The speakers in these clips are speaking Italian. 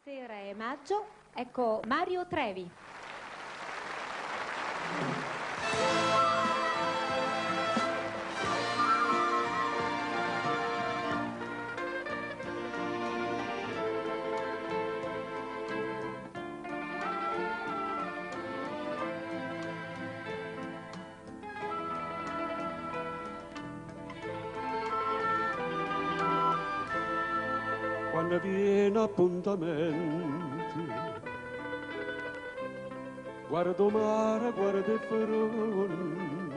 Sera e maggio, ecco Mario Trevi. Quando viene appuntamento, guardo mare, guardo il farone,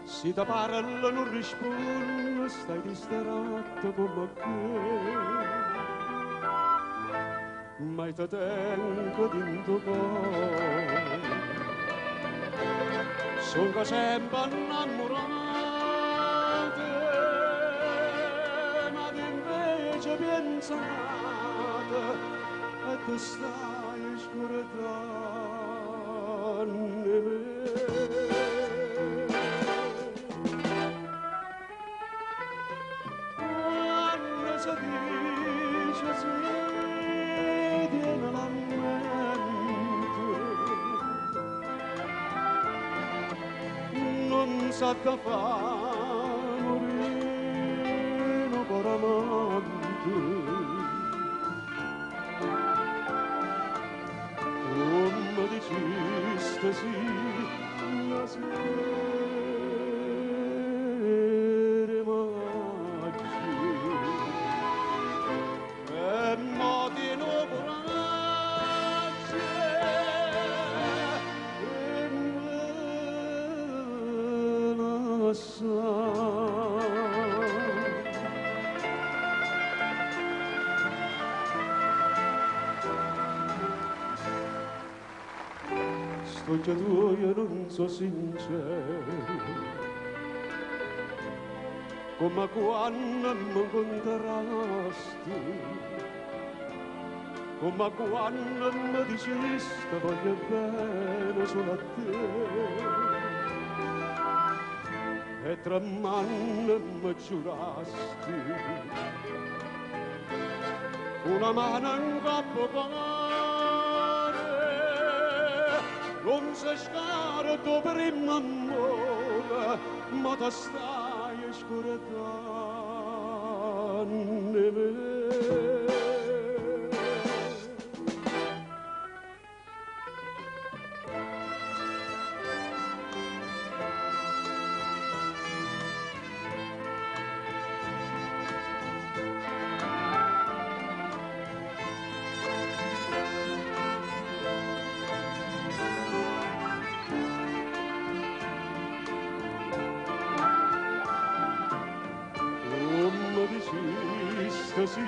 si ti parla non risponde, stai distratto come che, mai ti tengo dentro cuore, sono sempre innamorato. Pensata e tu stai scordando me. Quando si dice si viene la mente, non sa che fa morire per amante. Come diceste sì, la sera maggio e mo di nuovo coraggio e me la sa. Oggi tu io non so sincero, come quando mi incontrasti, come quando mi dicesti voglio bene solo a te, e tra mano mi giurasti, una mano in capo non si scarto per il amore, ma ti stai scordando me. Diceste sì,